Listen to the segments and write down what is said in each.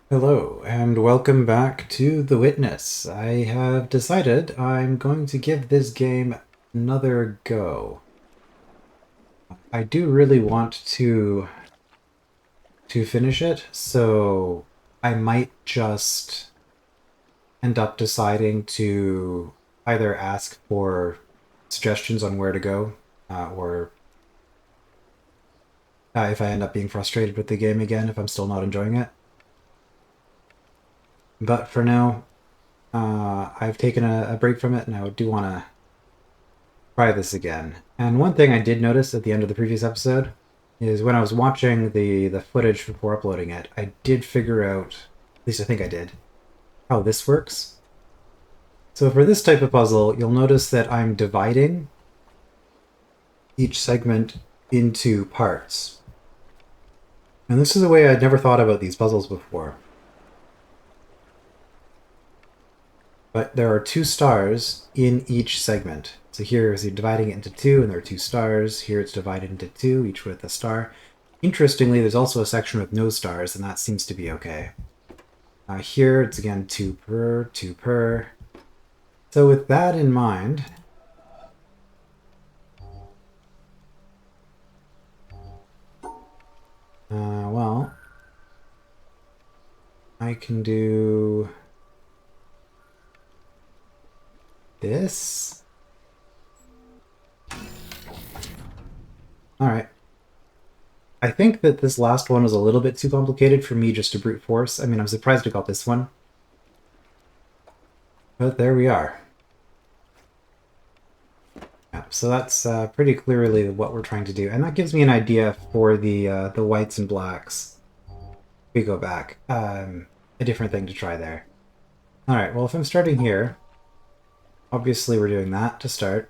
Hello, and welcome back to The Witness. I have decided I'm going to give this game another go. I do really want to finish it, so I might just end up deciding to either ask for suggestions on where to go, or if I end up being frustrated with the game again, if I'm still not enjoying it. But for now, I've taken a break from it, and I do want to try this again. And one thing I did notice at the end of the previous episode is when I was watching the footage before uploading it, I did figure out, at least I think I did, how this works. So for this type of puzzle, you'll notice that I'm dividing each segment into parts. And this is a way I'd never thought about these puzzles before. But there are two stars in each segment. So here is dividing it into two, and there are two stars. Here it's divided into two, each with a star. Interestingly, there's also a section with no stars, and that seems to be okay. Here it's again two per, two per. So with that in mind, well, I can do this. All right. I think that this last one was a little bit too complicated for me just to brute force. I mean, I'm surprised I got this one. But there we are. Yeah, so that's pretty clearly what we're trying to do. And that gives me an idea for the whites and blacks. We go back. A different thing to try there. All right, well, if I'm starting here, obviously we're doing that to start.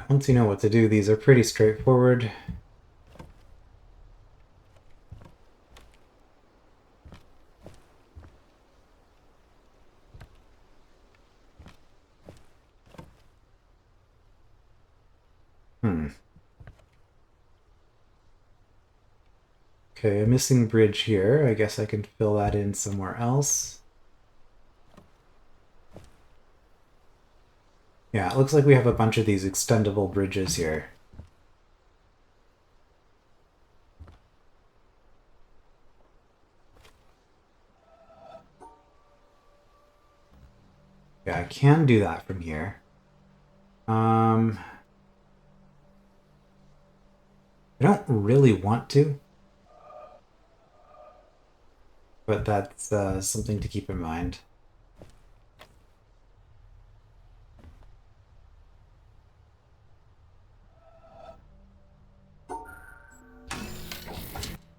Once you know what to do, these are pretty straightforward. Okay, a missing bridge here. I guess I can fill that in somewhere else. Yeah, it looks like we have a bunch of these extendable bridges here. Yeah, I can do that from here. I don't really want to, but that's something to keep in mind.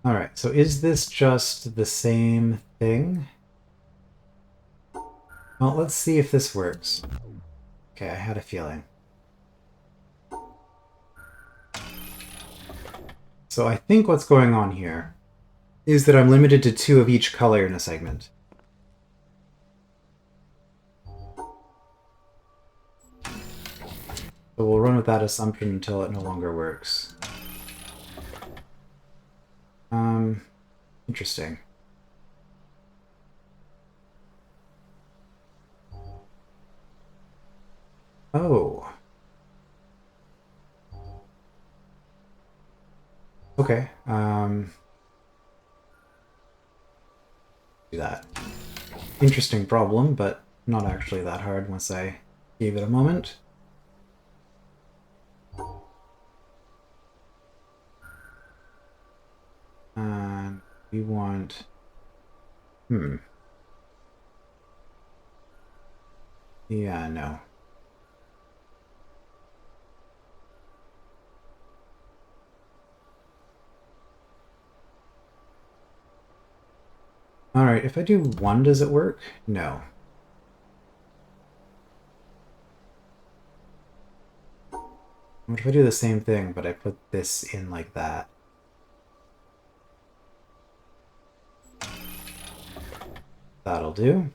All right, so is this just the same thing? Well, let's see if this works. Okay, I had a feeling. So I think what's going on here is that I'm limited to two of each color in a segment. So we'll run with that assumption until it no longer works. Interesting. Oh. Okay. Do that. Interesting problem, but not actually that hard once I gave it a moment. And we want... Yeah, no. Alright, if I do one, does it work? No. What if I do the same thing, but I put this in like that? That'll do.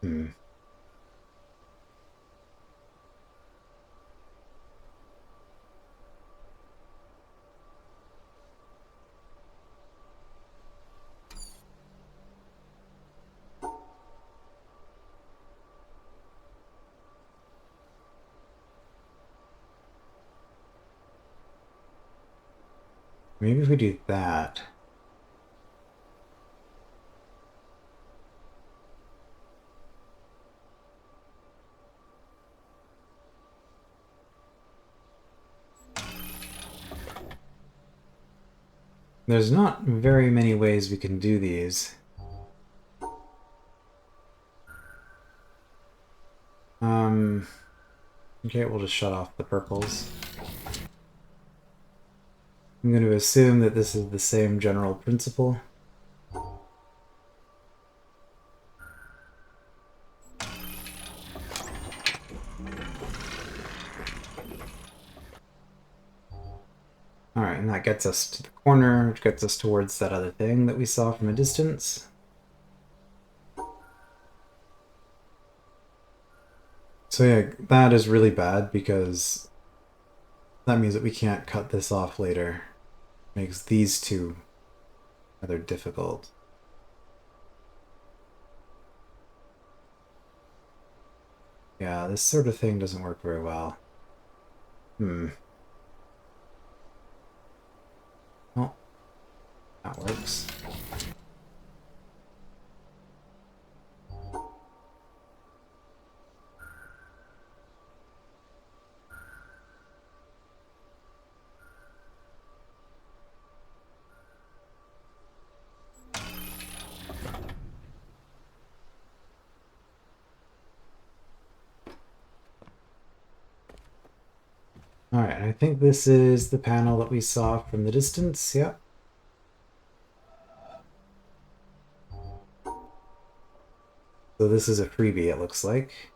Hmm. Maybe if we do that. There's not very many ways we can do these. Okay, we'll just shut off the purples. I'm going to assume that this is the same general principle. Alright, and that gets us to the corner, which gets us towards that other thing that we saw from a distance. So yeah, that is really bad because that means that we can't cut this off later. Makes these two rather difficult. Yeah, this sort of thing doesn't work very well. Well, that works. Alright, I think this is the panel that we saw from the distance, yep. So this is a freebie, it looks like.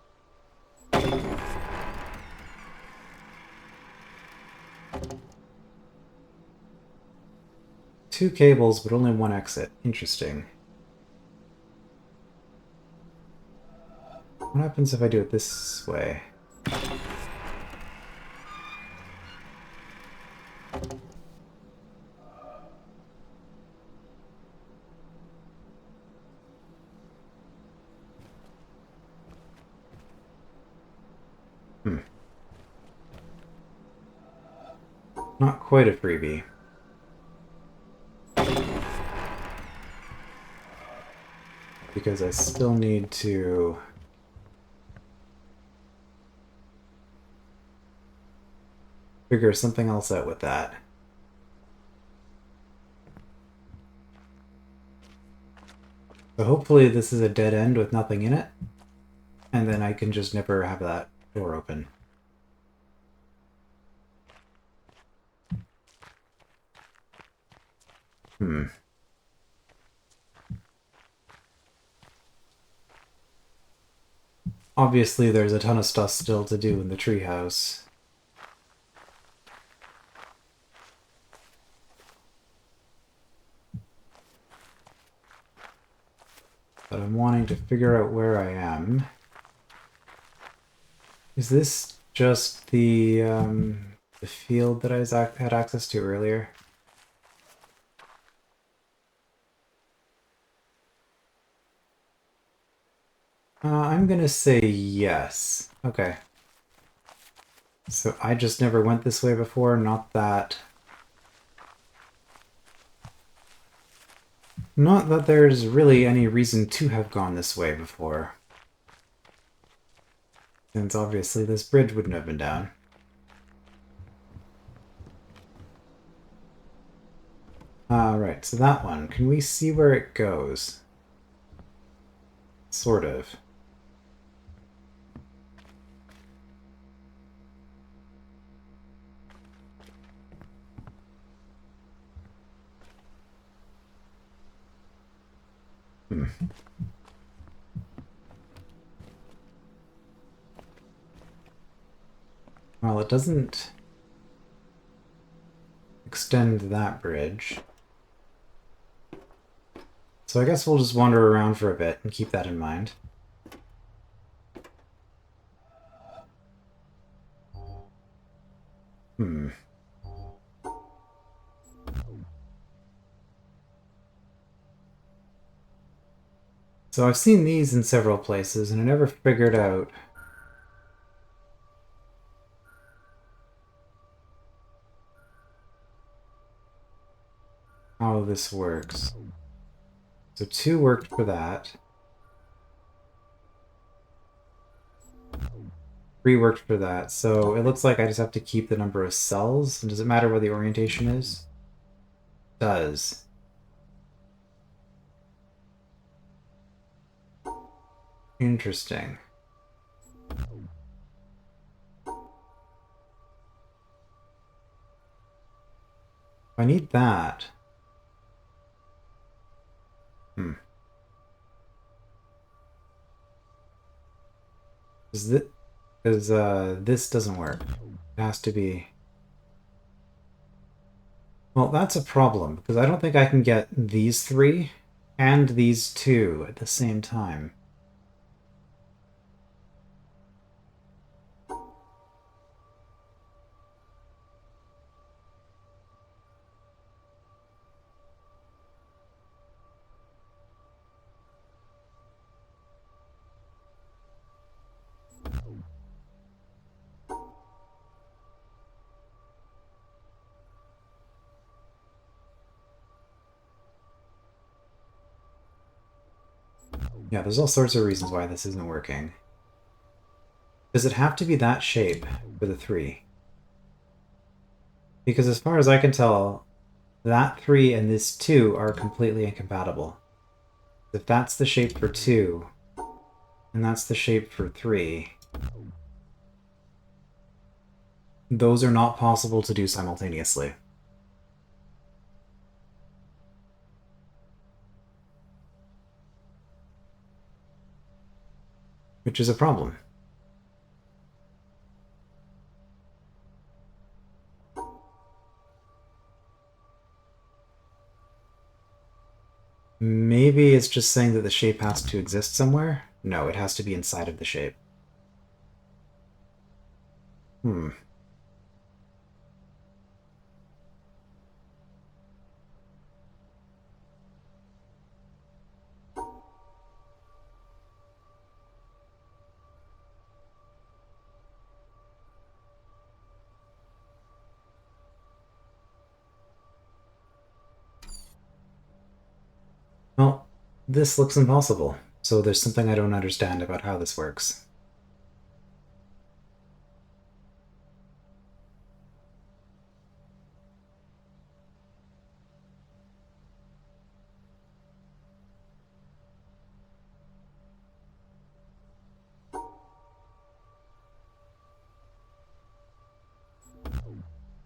Two cables, but only one exit. Interesting. What happens if I do it this way? Not quite a freebie. Because I still need to figure something else out with that. So hopefully this is a dead end with nothing in it, and then I can just never have that door open. Obviously there's a ton of stuff still to do in the treehouse. But I'm wanting to figure out where I am. Is this just the field that I had access to earlier? I'm gonna say yes. Okay. So I just never went this way before, not that... Not that there's really any reason to have gone this way before. Since obviously this bridge wouldn't have been down. Right, so that one. Can we see where it goes? Sort of. Well, it doesn't extend that bridge. So I guess we'll just wander around for a bit and keep that in mind. So I've seen these in several places, and I never figured out how this works. So 2 worked for that. 3 worked for that. So it looks like I just have to keep the number of cells. And does it matter where the orientation is? It does. Interesting. I need that. Hmm. Because this doesn't work. It has to be... Well, that's a problem, because I don't think I can get these 3 and these 2 at the same time. Yeah, there's all sorts of reasons why this isn't working. Does it have to be that shape for the 3? Because as far as I can tell, that 3 and this 2 are completely incompatible. If that's the shape for 2, and that's the shape for 3, those are not possible to do simultaneously. Which is a problem. Maybe it's just saying that the shape has to exist somewhere? No, it has to be inside of the shape. Hmm. Well, this looks impossible, so there's something I don't understand about how this works.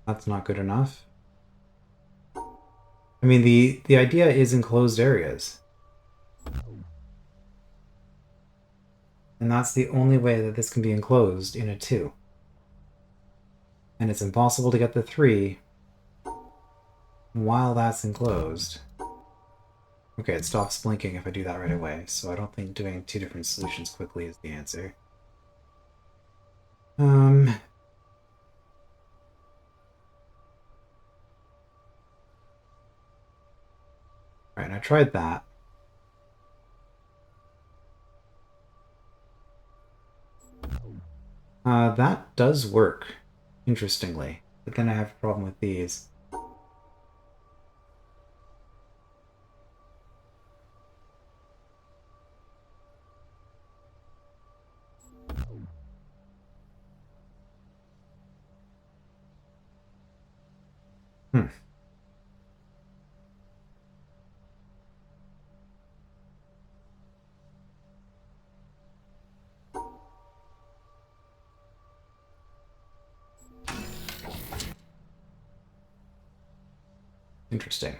That's not good enough. I mean, the idea is enclosed areas. And that's the only way that this can be enclosed in a 2. And it's impossible to get the 3 while that's enclosed. Okay, it stops blinking if I do that right away, so I don't think doing 2 different solutions quickly is the answer. Alright, I tried that. That does work, interestingly. But then I have a problem with these. Hmm. Interesting.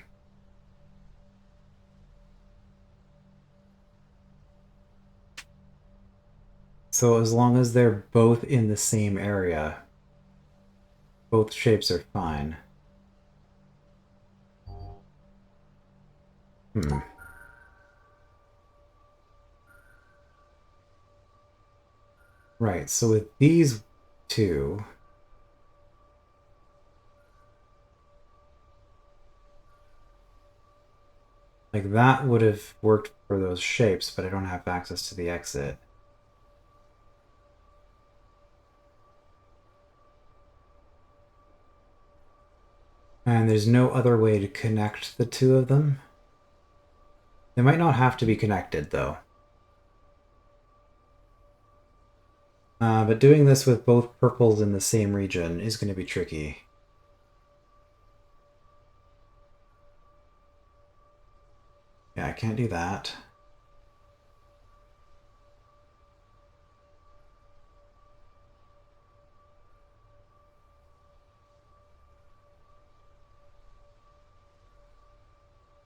So as long as they're both in the same area, both shapes are fine. Hmm. Right, so with these 2... Like, that would have worked for those shapes, but I don't have access to the exit. And there's no other way to connect the two of them. They might not have to be connected, though. But doing this with both purples in the same region is going to be tricky. Yeah, I can't do that.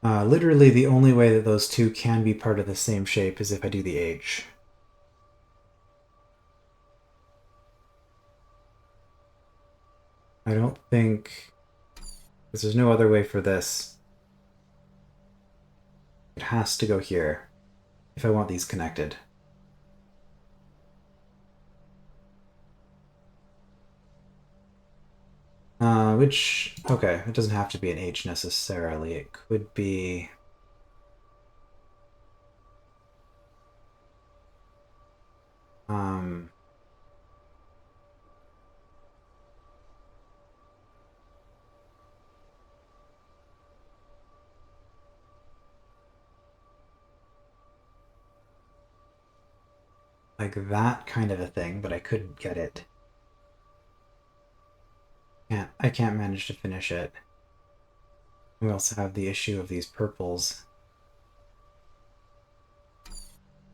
Literally, the only way that those two can be part of the same shape is if I do the H. I don't think... because there's no other way for this. It has to go here if I want these connected. Which... okay, it doesn't have to be an H necessarily. It could be... like that kind of a thing, but I couldn't get it. I can't manage to finish it. We also have the issue of these purples.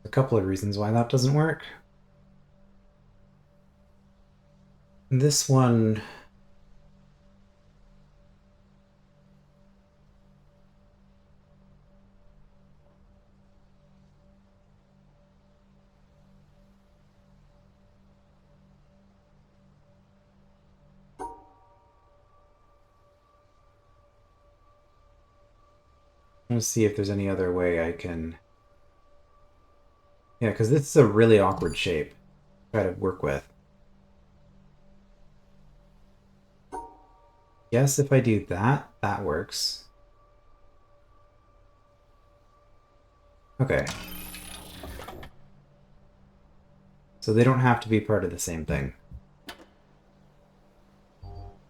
A couple of reasons why that doesn't work. This one... let's see if there's any other way I can... yeah, because this is a really awkward shape to try to work with. Yes, if I do that, that works. Okay. So they don't have to be part of the same thing.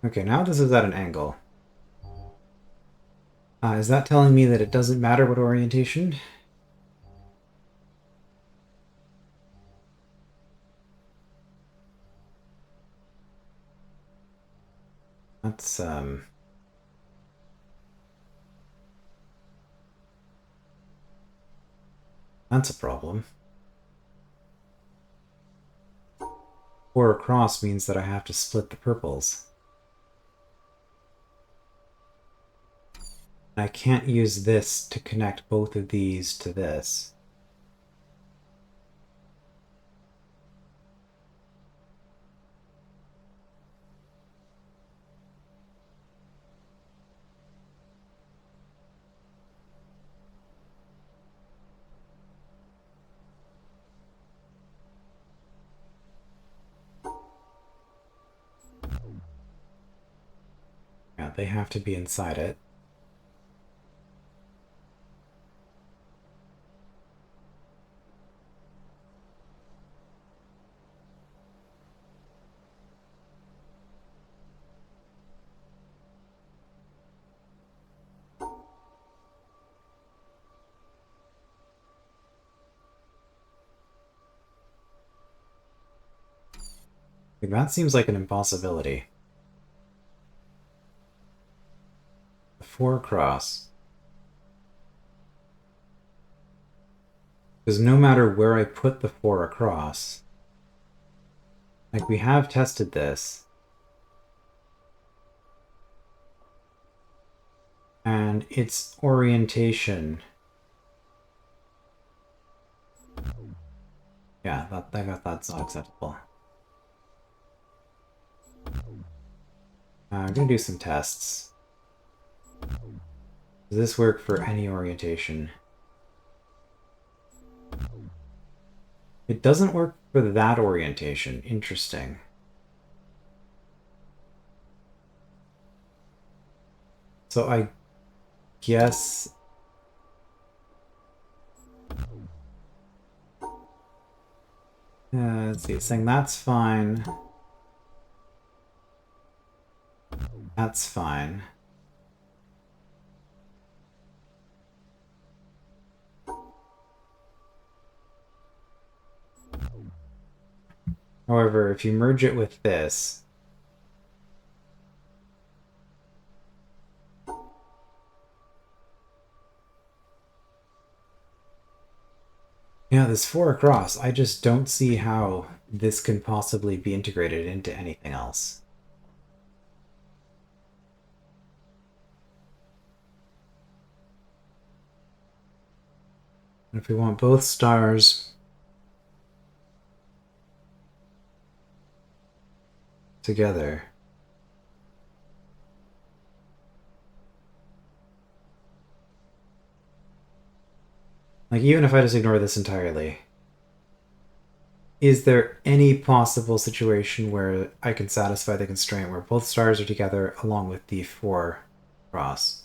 Okay, now this is at an angle. Is that telling me that it doesn't matter what orientation? That's, that's a problem. 4 across means that I have to split the purples. I can't use this to connect both of these to this. Yeah, they have to be inside it. Like, that seems like an impossibility. 4 across. Because no matter where I put the 4 across, like, we have tested this, and its orientation... yeah, that's not acceptable. I'm gonna do some tests. Does this work for any orientation? It doesn't work for that orientation. Interesting. So I guess Let's see, saying that's fine. That's fine. However, if you merge it with this, yeah, this 4 across, I just don't see how this can possibly be integrated into anything else. If we want both stars together, like even if I just ignore this entirely, is there any possible situation where I can satisfy the constraint where both stars are together along with the 4 cross?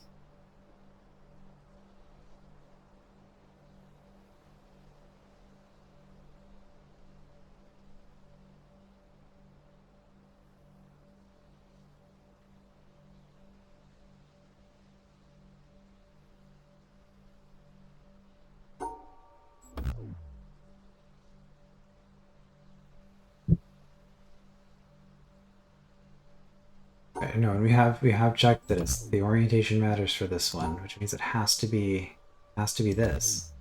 Okay, no, and we have checked this. The orientation matters for this one, which means it has to be this.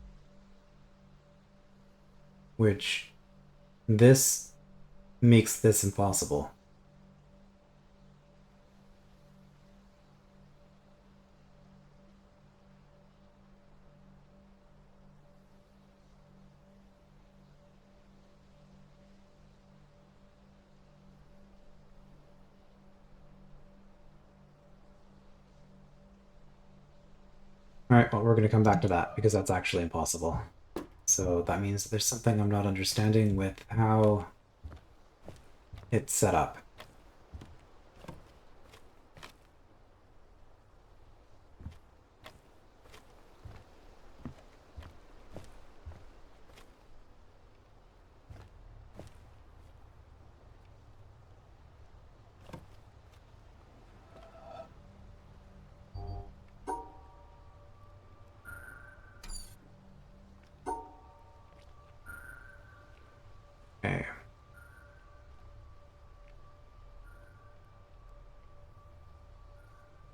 Which this makes this impossible. Alright, well, we're going to come back to that because that's actually impossible. So that means there's something I'm not understanding with how it's set up. Okay.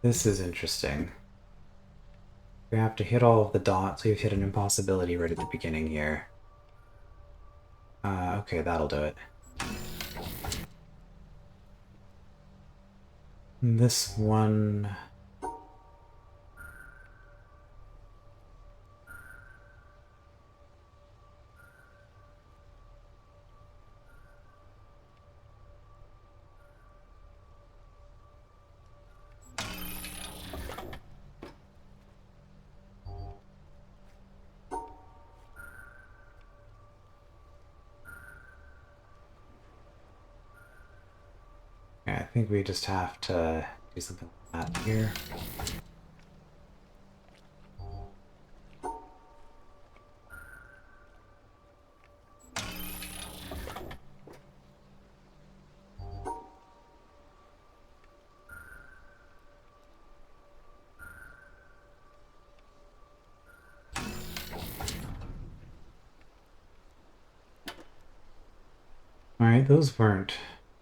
This is interesting. We have to hit all of the dots. We've hit an impossibility right at the beginning here. Okay, that'll do it. This one... Yeah, I think we just have to do something like that here. Alright, those weren't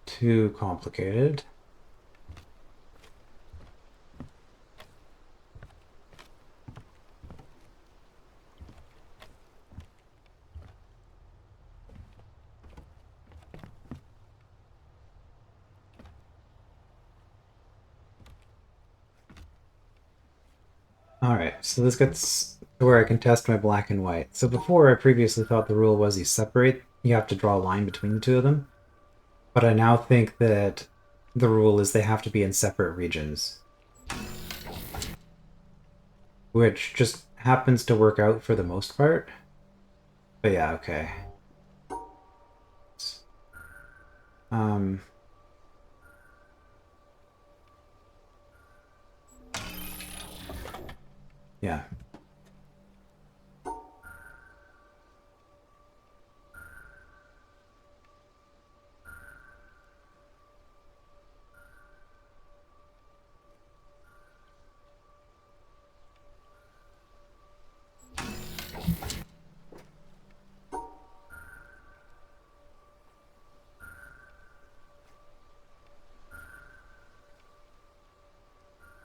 too complicated. Alright, so this gets to where I can test my black and white. So before, I previously thought the rule was you have to draw a line between the two of them. But I now think that the rule is they have to be in separate regions. Which just happens to work out for the most part. But yeah, okay. Um... Yeah.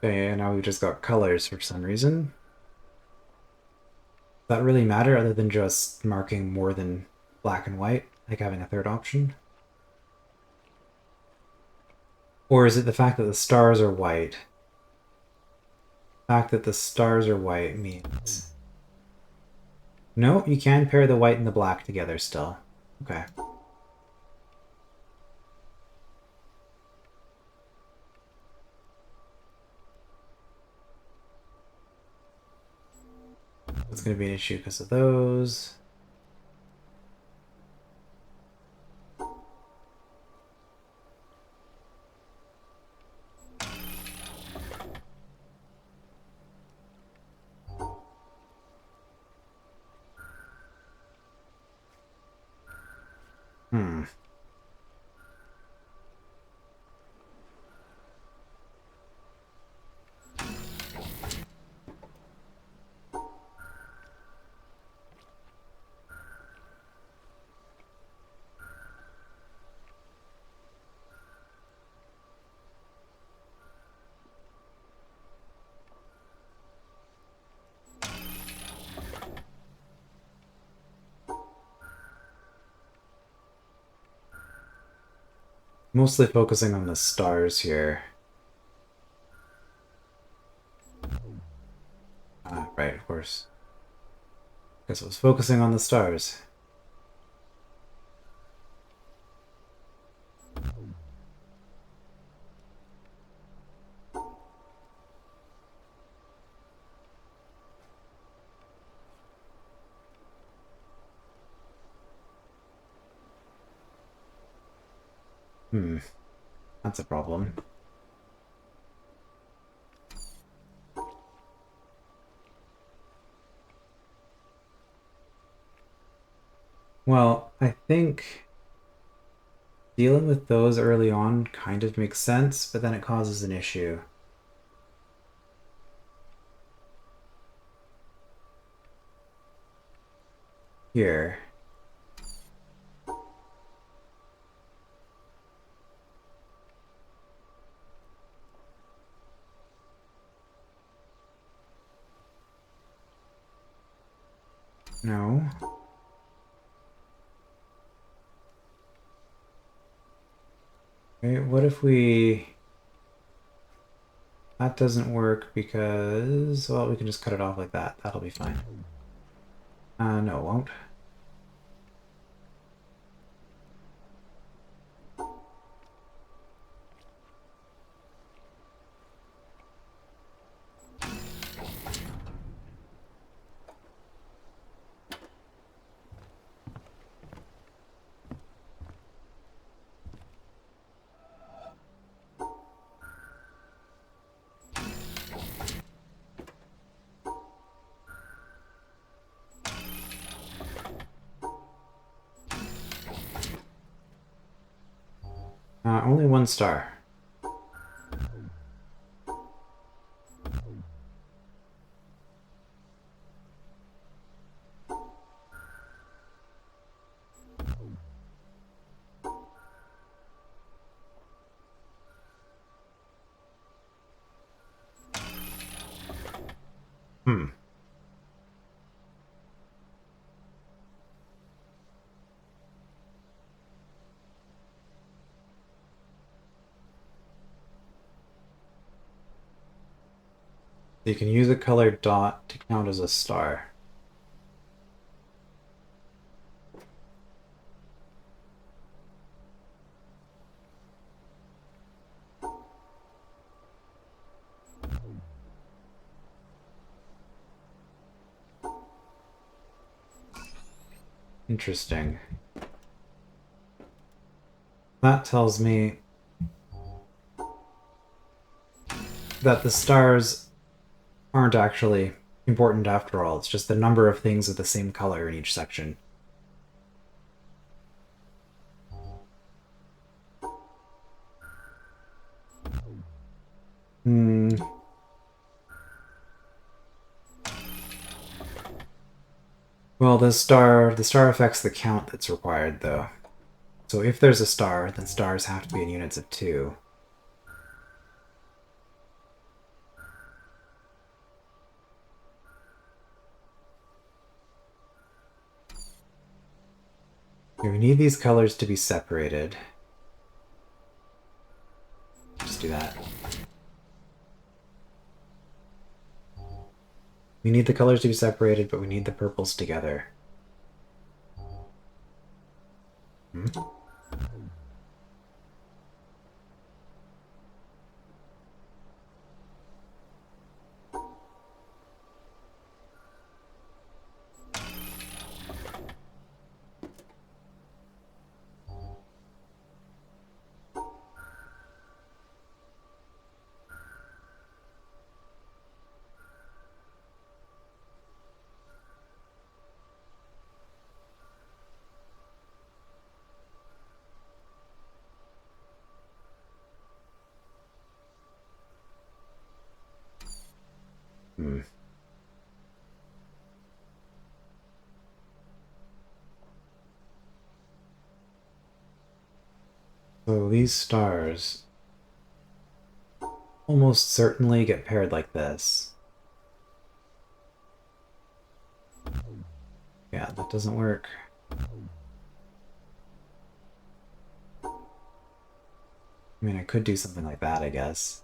Okay, and now we've just got colors for some reason. Does that really matter other than just marking more than black and white, like having a third option? Or is it the fact that the stars are white? The fact that the stars are white means... No, you can pair the white and the black together still. Okay. That's going to be an issue because of those. Hmm. Mostly focusing on the stars here. Right, of course. Guess I was focusing on the stars. Hmm. That's a problem. Well, I think dealing with those early on kind of makes sense, but then it causes an issue. Here. No. Okay, what if we... That doesn't work because... Well, we can just cut it off like that. That'll be fine. No, it won't. Only one star. Hmm. You can use a colored dot to count as a star. Interesting. That tells me that the stars aren't actually important after all. It's just the number of things of the same color in each section. Hmm. Well, the star affects the count that's required, though. So if there's a star, then stars have to be in units of 2. We need these colors to be separated. Just do that. We need the colors to be separated, but we need the purples together. Hmm? Hmm. So these stars almost certainly get paired like this. Yeah, that doesn't work. I mean, I could do something like that, I guess.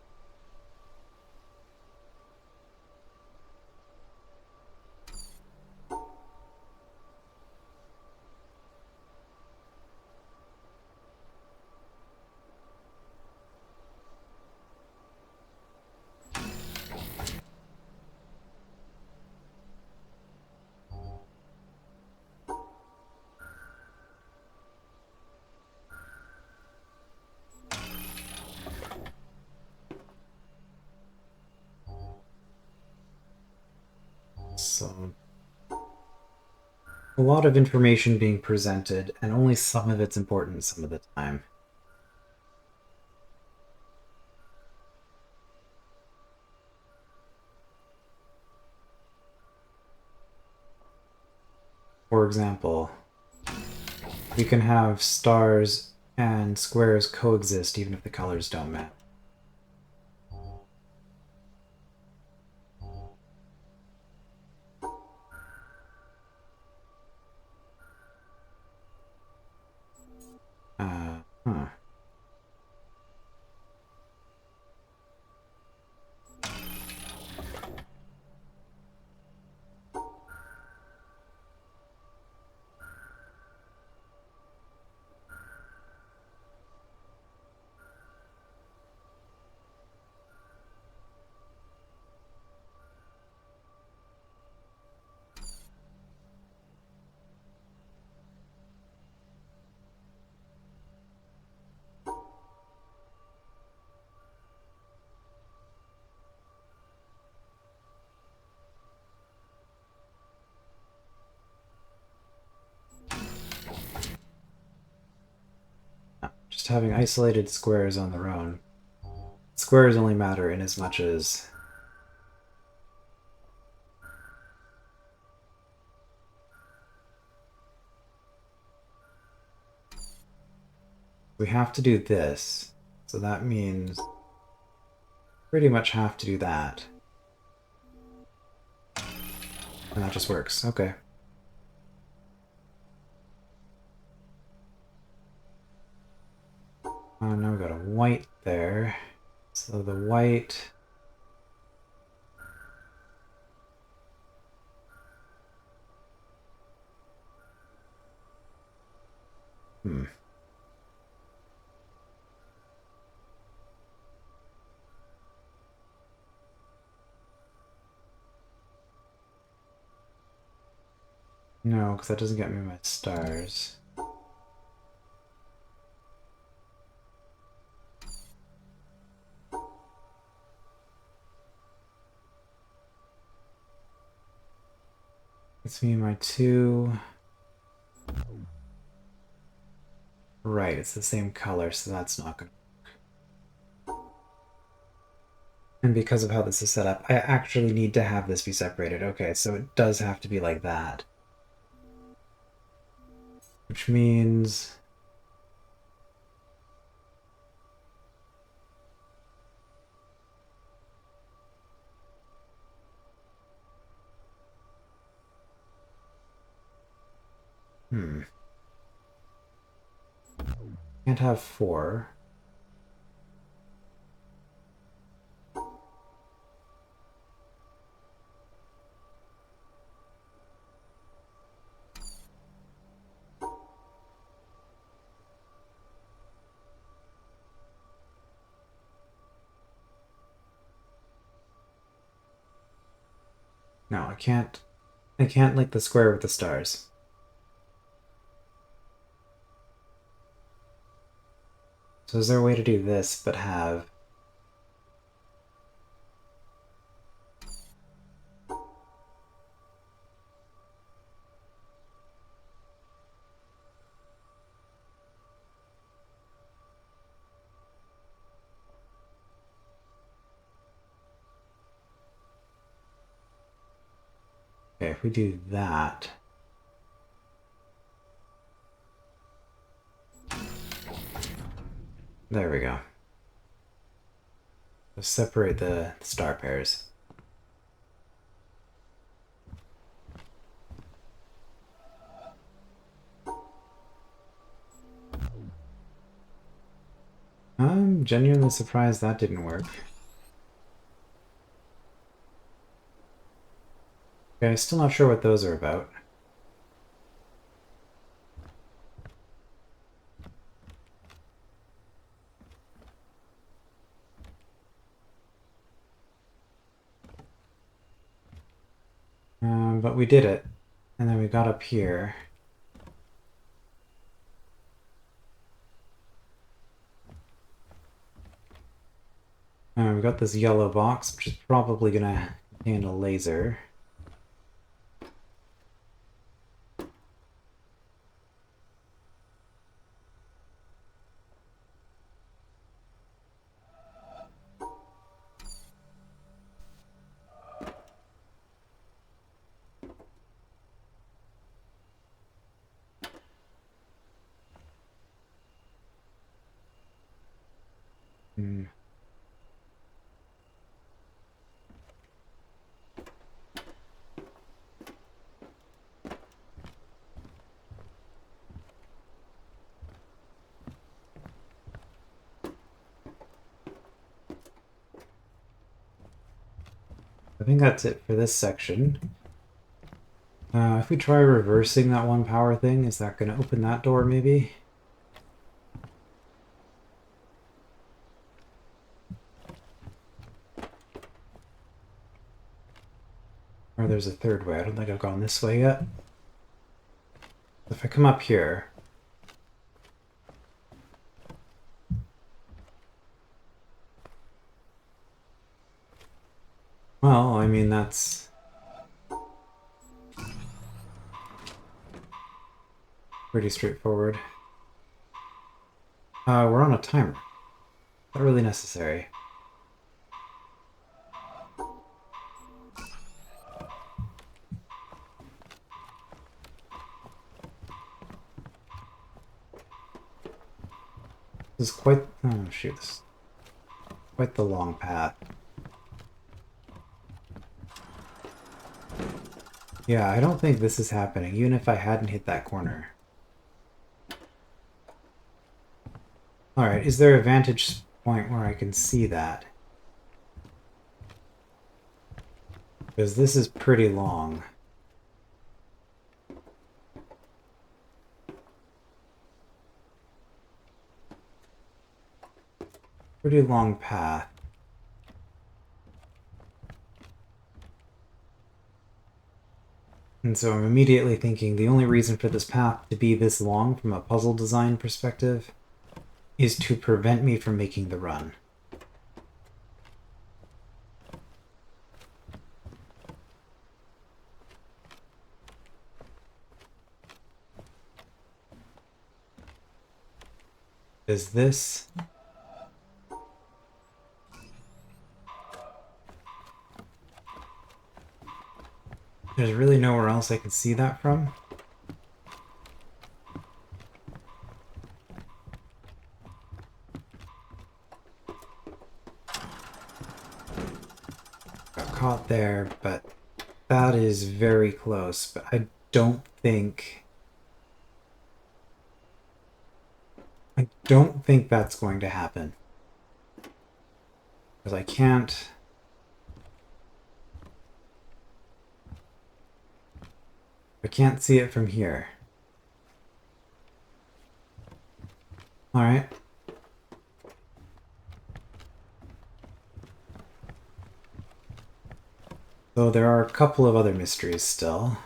So, a lot of information being presented, and only some of it's important some of the time. For example, we can have stars and squares coexist even if the colors don't match. Huh. Just having isolated squares on their own. Squares only matter in as much as we have to do this. So that means pretty much have to do that. And that just works. Okay. Now we got a white there. So the white... Hmm. No, because that doesn't get me my stars. Gets me my two... Right, it's the same color, so that's not gonna... And because of how this is set up, I actually need to have this be separated. Okay, so it does have to be like that. Which means... Hmm. Can't have 4. No, I can't. I can't link the square with the stars. So is there a way to do this, but have... Okay, if we do that... There we go. Let's separate the star pairs. I'm genuinely surprised that didn't work. Okay, still not sure what those are about. But we did it. And then we got up here. We got this yellow box, which is probably gonna contain a laser. Hmm. I think that's it for this section. If we try reversing that one power thing, is that going to open that door maybe? Or there's a third way. I don't think I've gone this way yet. If I come up here... Well, I mean, that's... pretty straightforward. We're on a timer. Not really necessary. This is quite... Oh, shoot. This is quite the long path. Yeah, I don't think this is happening, even if I hadn't hit that corner. Alright, is there a vantage point where I can see that? Because this is pretty long. Pretty long path. And so I'm immediately thinking the only reason for this path to be this long from a puzzle design perspective is to prevent me from making the run. Is this... There's really nowhere else I can see that from? Got caught there, but that is very close. But I don't think... I don't think that's going to happen. Because I can't... I can't see it from here. Alright. So there are a couple of other mysteries still.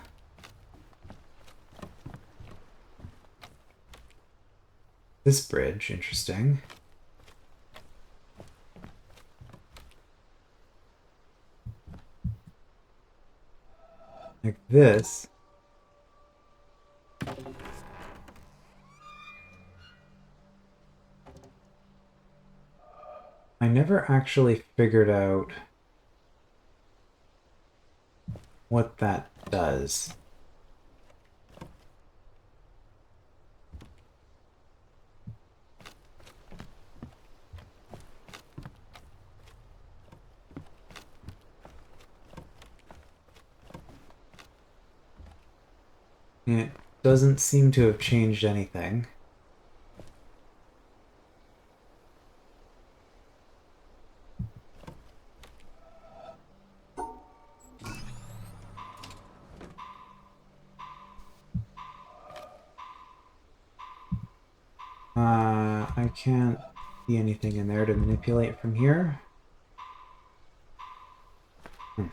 This bridge, interesting. Like this. I never actually figured out what that does. It doesn't seem to have changed anything. I can't see anything in there to manipulate from here. Hmm.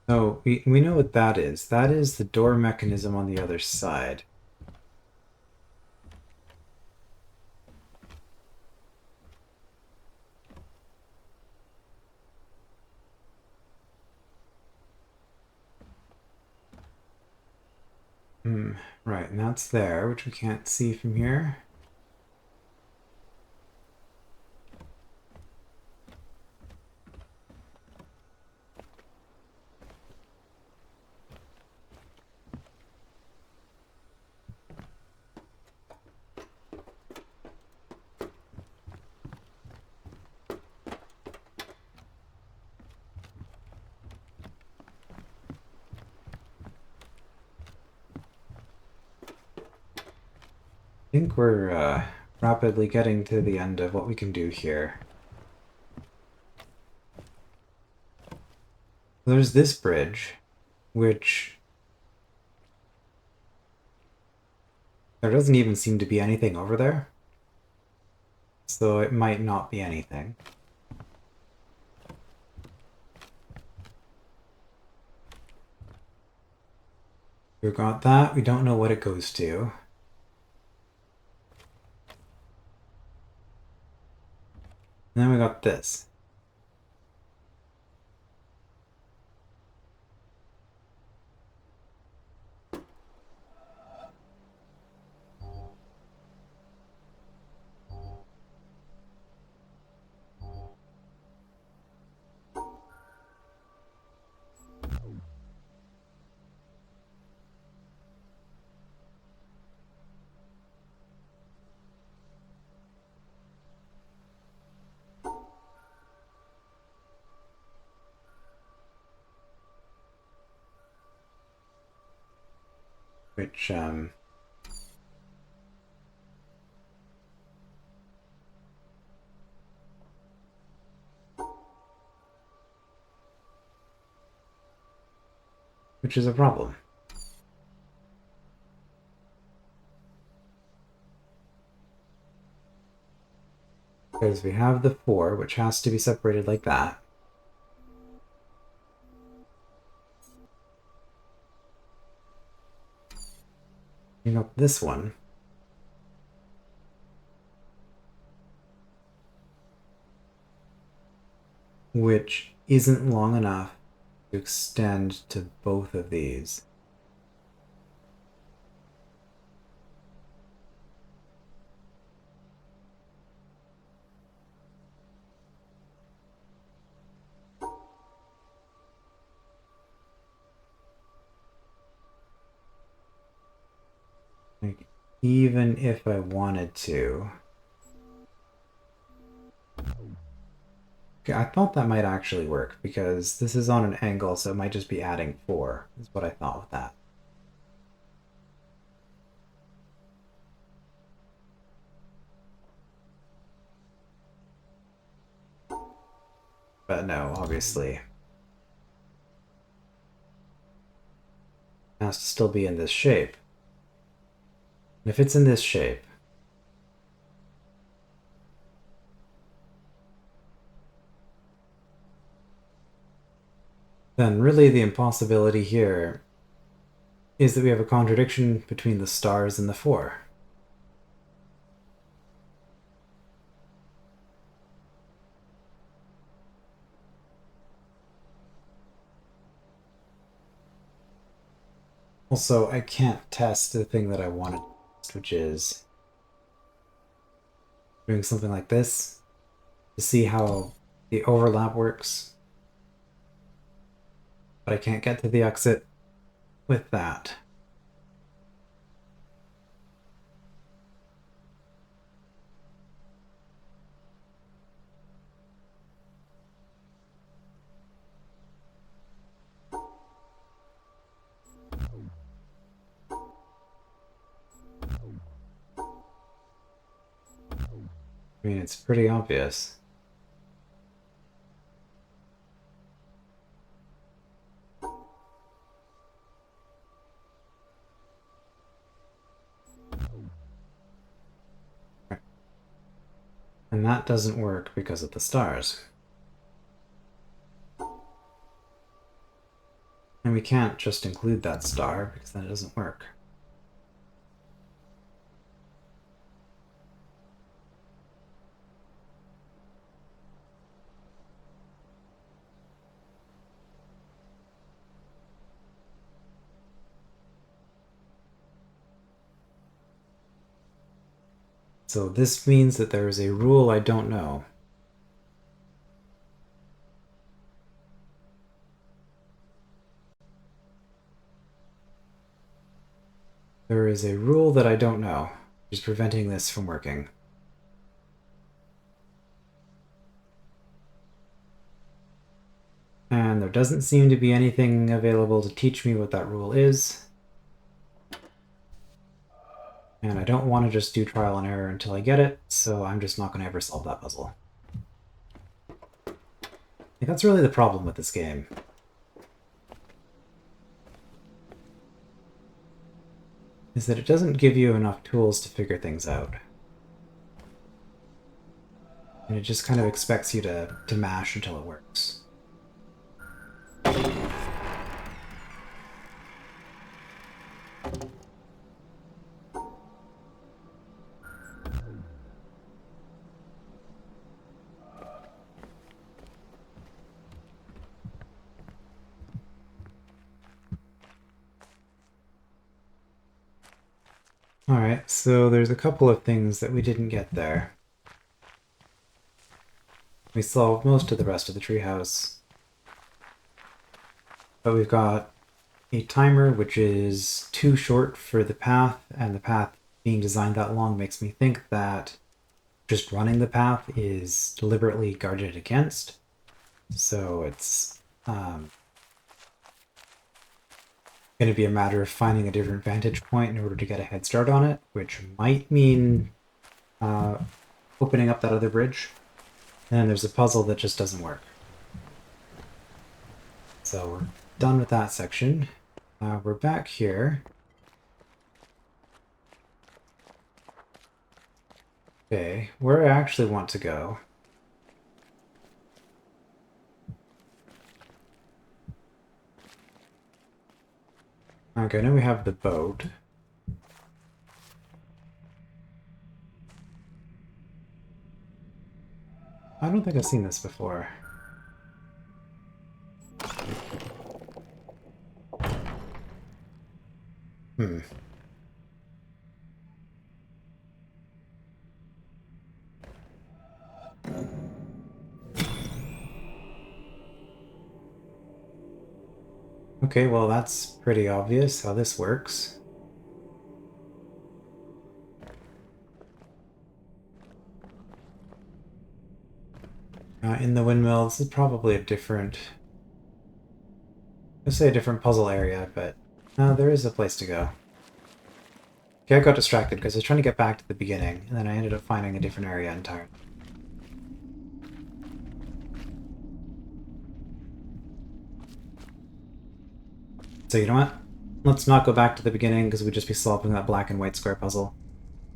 Oh, we know what that is. That is the door mechanism on the other side. Right, and that's there, which we can't see from here. I think we're rapidly getting to the end of what we can do here. There's this bridge, which there doesn't even seem to be anything over there. So it might not be anything. We've got that. We don't know what it goes to. And then we got this. Which is a problem. Because we have the 4, which has to be separated like that. You got this one. Which isn't long enough to extend to both of these. even if I wanted to. Okay, I thought that might actually work because this is on an angle, so it might just be adding 4, is what I thought with that. But no, obviously. It has to still be in this shape. And if it's in this shape, then really the impossibility here is that we have a contradiction between the stars and the 4. Also, I can't test the thing that I wanted to test, which is doing something like this to see how the overlap works. But I can't get to the exit with that. I mean, it's pretty obvious. And that doesn't work because of the stars. And we can't just include that star because then it doesn't work. So this means that there is a rule I don't know. There is a rule that I don't know, which is preventing this from working. And there doesn't seem to be anything available to teach me what that rule is. And I don't want to just do trial and error until I get it, so I'm just not going to ever solve that puzzle. I think that's really the problem with this game. Is that it doesn't give you enough tools to figure things out. And it just kind of expects you to mash until it works. Alright, so there's a couple of things that we didn't get there. We solved most of the rest of the treehouse. But we've got a timer which is too short for the path, and the path being designed that long makes me think that just running the path is deliberately guarded against. So it's going to be a matter of finding a different vantage point in order to get a head start on it, which might mean opening up that other bridge. And then there's a puzzle that just doesn't work. So we're done with that section. We're back here. Okay, where I actually want to go. Okay, now we have the boat. I don't think I've seen this before. Okay, well that's pretty obvious how this works. In the windmill, this is probably a different... Let's say a different puzzle area, but there is a place to go. Okay, I got distracted because I was trying to get back to the beginning, and then I ended up finding a different area entirely. So you know what? Let's not go back to the beginning because we'd just be solving that black and white square puzzle.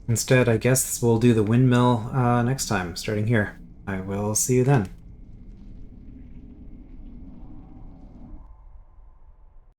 Instead, I guess we'll do the windmill next time, starting here. I will see you then.